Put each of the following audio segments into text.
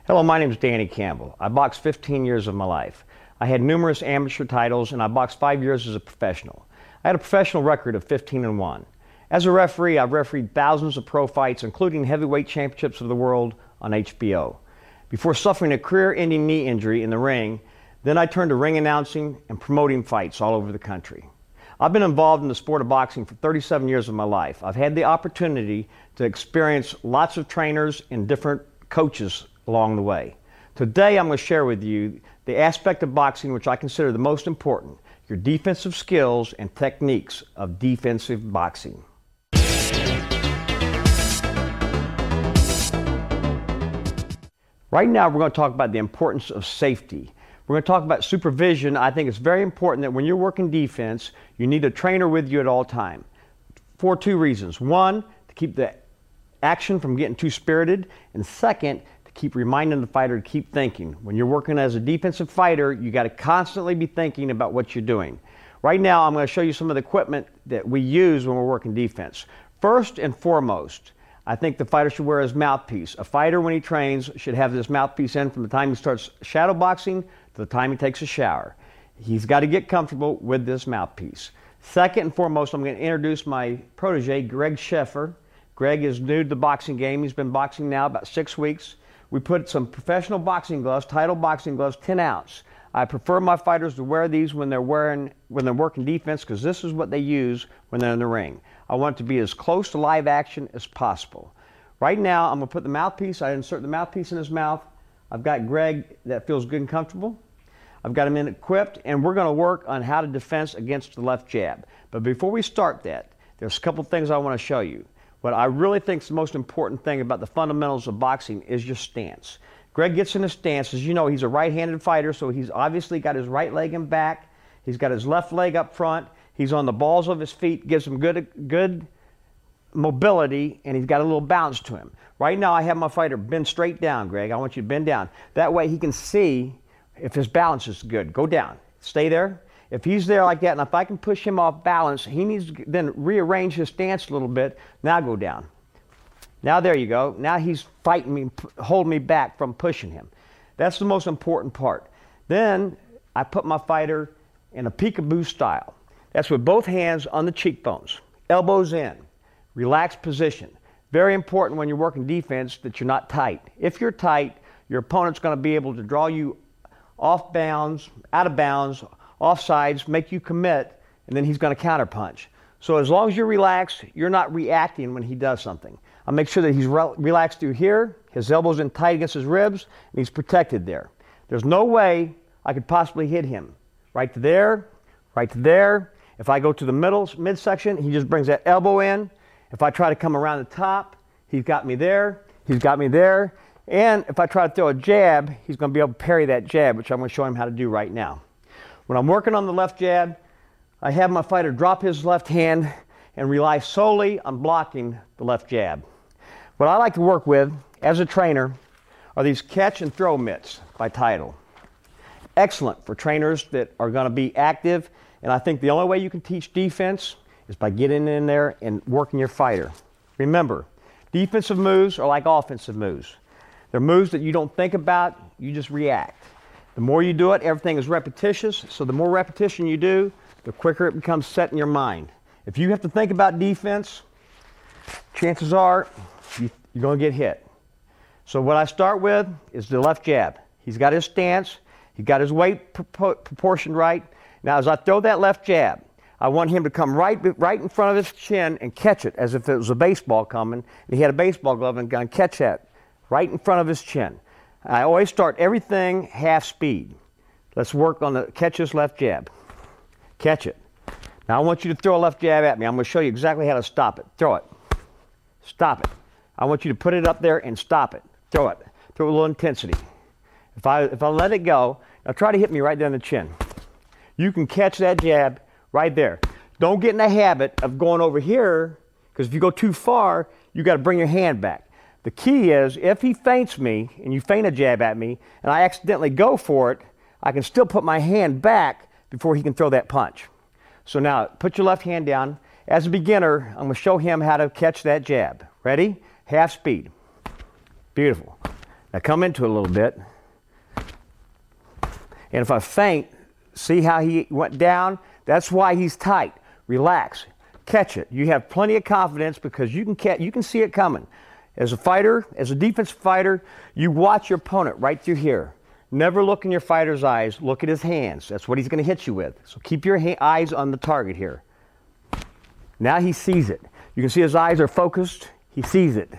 Hello, my name is Danny Campbell. I boxed 15 years of my life. I had numerous amateur titles and I boxed 5 years as a professional. I had a professional record of 15-1. As a referee, I've refereed thousands of pro fights, including heavyweight championships of the world on HBO. Before suffering a career-ending knee injury in the ring, then I turned to ring announcing and promoting fights all over the country. I've been involved in the sport of boxing for 37 years of my life. I've had the opportunity to experience lots of trainers and different coaches along the way. Today I'm going to share with you the aspect of boxing which I consider the most important, your defensive skills and techniques of defensive boxing. Right now we're going to talk about the importance of safety. We're going to talk about supervision. I think it's very important that when you're working defense, you need a trainer with you at all time for two reasons. One, to keep the action from getting too spirited, and second, keep reminding the fighter to keep thinking. When you're working as a defensive fighter, you got to constantly be thinking about what you're doing. Right now, I'm going to show you some of the equipment that we use when we're working defense. First and foremost, I think the fighter should wear his mouthpiece. A fighter, when he trains, should have this mouthpiece in from the time he starts shadow boxing to the time he takes a shower. He's got to get comfortable with this mouthpiece. Second and foremost, I'm going to introduce my protege, Greg Sheffer. Greg is new to the boxing game. He's been boxing now about 6 weeks. We put some professional boxing gloves, title boxing gloves, 10 ounce. I prefer my fighters to wear these when they're working defense, because this is what they use when they're in the ring. I want it to be as close to live action as possible. Right now, I'm going to put the mouthpiece. I insert the mouthpiece in his mouth. I've got Greg that feels good and comfortable. I've got him in equipped, and we're going to work on how to defense against the left jab. But before we start that, there's a couple things I want to show you. What I really think is the most important thing about the fundamentals of boxing is your stance. Greg gets in a stance. As you know, he's a right-handed fighter, so he's obviously got his right leg in back. He's got his left leg up front. He's on the balls of his feet, gives him good mobility, and he's got a little bounce to him. Right now, I have my fighter bend straight down, Greg. I want you to bend down. That way he can see if his balance is good. Go down. Stay there. If he's there like that, and if I can push him off balance, he needs to then rearrange his stance a little bit. Now go down. Now there you go. Now he's fighting me, holding me back from pushing him. That's the most important part. Then I put my fighter in a peekaboo style. That's with both hands on the cheekbones, elbows in, relaxed position. Very important when you're working defense that you're not tight. If you're tight, your opponent's going to be able to draw you off bounds, out of bounds, offsides, make you commit, and then he's going to counterpunch. So as long as you're relaxed, you're not reacting when he does something. I'll make sure that he's relaxed through here, his elbows in tight against his ribs, and he's protected there. There's no way I could possibly hit him. Right to there, right to there. If I go to the midsection, he just brings that elbow in. If I try to come around the top, he's got me there, he's got me there. And if I try to throw a jab, he's going to be able to parry that jab, which I'm going to show him how to do right now. When I'm working on the left jab, I have my fighter drop his left hand and rely solely on blocking the left jab. What I like to work with as a trainer are these catch and throw mitts by Title. Excellent for trainers that are going to be active, and I think the only way you can teach defense is by getting in there and working your fighter. Remember, defensive moves are like offensive moves. They're moves that you don't think about, you just react. The more you do it, everything is repetitious, so the more repetition you do, the quicker it becomes set in your mind. If you have to think about defense, chances are you're going to get hit. So what I start with is the left jab. He's got his stance, he's got his weight proportioned right. Now as I throw that left jab, I want him to come right in front of his chin and catch it as if it was a baseball coming, and he had a baseball glove and going to catch that right in front of his chin. I always start everything half speed. Let's work on the catch this left jab. Catch it. Now I want you to throw a left jab at me. I'm going to show you exactly how to stop it. Throw it. Stop it. I want you to put it up there and stop it. Throw it. Throw it with a little intensity. If I let it go, now try to hit me right there in the chin. You can catch that jab right there. Don't get in the habit of going over here, because if you go too far, you got to bring your hand back. The key is, if he feints me, and you feint a jab at me, and I accidentally go for it, I can still put my hand back before he can throw that punch. So now, put your left hand down. As a beginner, I'm going to show him how to catch that jab. Ready? Half speed. Beautiful. Now come into it a little bit. And if I feint, see how he went down? That's why he's tight. Relax. Catch it. You have plenty of confidence because you can see it coming. As a fighter, as a defensive fighter, you watch your opponent right through here. Never look in your fighter's eyes. Look at his hands. That's what he's going to hit you with. So keep your eyes on the target here. Now he sees it. You can see his eyes are focused. He sees it.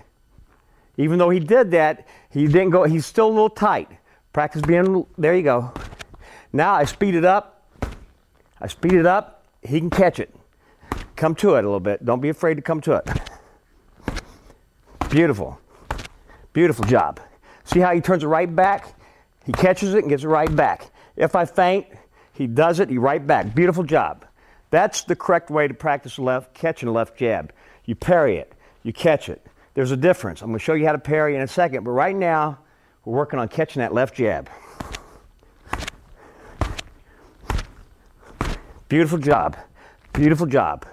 Even though he did that, he didn't go. He's still a little tight. Practice being, there you go. Now I speed it up. I speed it up. He can catch it. Come to it a little bit. Don't be afraid to come to it. Beautiful. Beautiful job. See how he turns it right back? He catches it and gets it right back. If I feint, he does it, he right back. Beautiful job. That's the correct way to practice catching a left jab. You parry it, you catch it. There's a difference. I'm going to show you how to parry in a second, but right now, we're working on catching that left jab. Beautiful job. Beautiful job.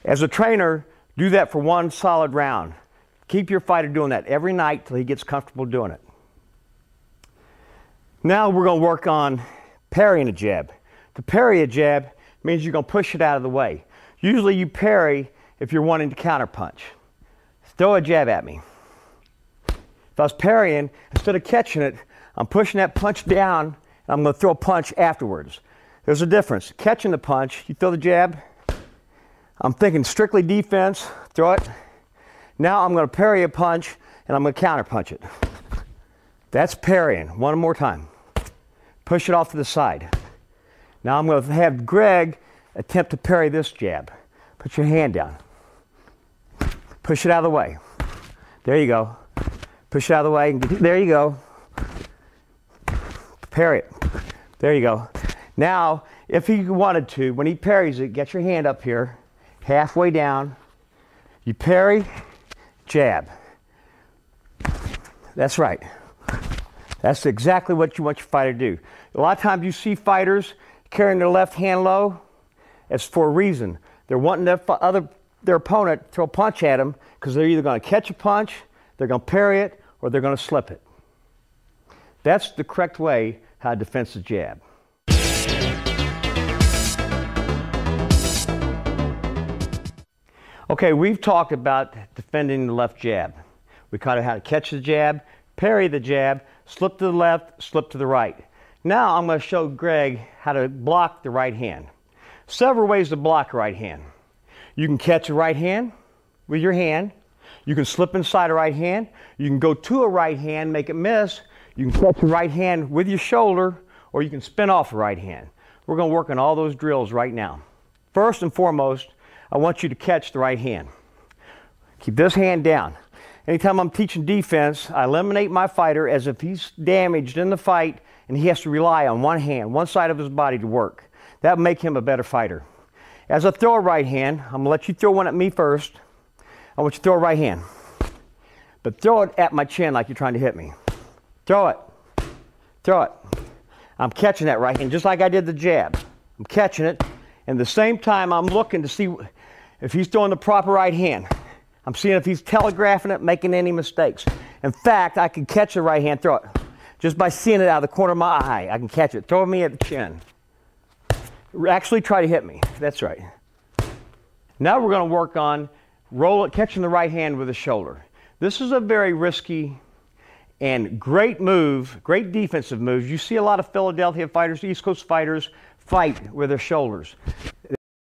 As a trainer, do that for one solid round. Keep your fighter doing that every night till he gets comfortable doing it. Now we're going to work on parrying a jab. To parry a jab means you're going to push it out of the way. Usually you parry if you're wanting to counterpunch. Throw a jab at me. If I was parrying, instead of catching it, I'm pushing that punch down and I'm going to throw a punch afterwards. There's a difference. Catching the punch, you throw the jab. I'm thinking strictly defense, throw it. Now I'm going to parry a punch and I'm going to counterpunch it. That's parrying. One more time. Push it off to the side. Now I'm going to have Greg attempt to parry this jab. Put your hand down. Push it out of the way. There you go. Push it out of the way. There you go. Parry it. There you go. Now, if he wanted to, when he parries it, get your hand up here, halfway down. You parry, jab. That's right. That's exactly what you want your fighter to do. A lot of times you see fighters carrying their left hand low. It's for a reason. They're wanting their opponent to throw a punch at them because they're either going to catch a punch, they're going to parry it, or they're going to slip it. That's the correct way how to defend the jab. Okay, we've talked about defending the left jab. We kind of how to catch the jab, parry the jab, slip to the left, slip to the right. Now I'm going to show Greg how to block the right hand. Several ways to block a right hand. You can catch a right hand with your hand. You can slip inside a right hand. You can go to a right hand, make it miss. You can catch a right hand with your shoulder, or you can spin off a right hand. We're going to work on all those drills right now. First and foremost, I want you to catch the right hand. Keep this hand down. Anytime I'm teaching defense, I eliminate my fighter as if he's damaged in the fight and he has to rely on one hand, one side of his body to work. That will make him a better fighter. As I throw a right hand, I'm going to let you throw one at me first. I want you to throw a right hand. But throw it at my chin like you're trying to hit me. Throw it. Throw it. I'm catching that right hand just like I did the jab. I'm catching it. And at the same time, I'm looking to see if he's throwing the proper right hand. I'm seeing if he's telegraphing it, making any mistakes. In fact, I can catch the right hand, throw it. Just by seeing it out of the corner of my eye, I can catch it. Throw me at the chin. Actually try to hit me. That's right. Now we're going to work on catching the right hand with the shoulder. This is a very risky and great move, great defensive move. You see a lot of Philadelphia fighters, East Coast fighters, fight with their shoulders.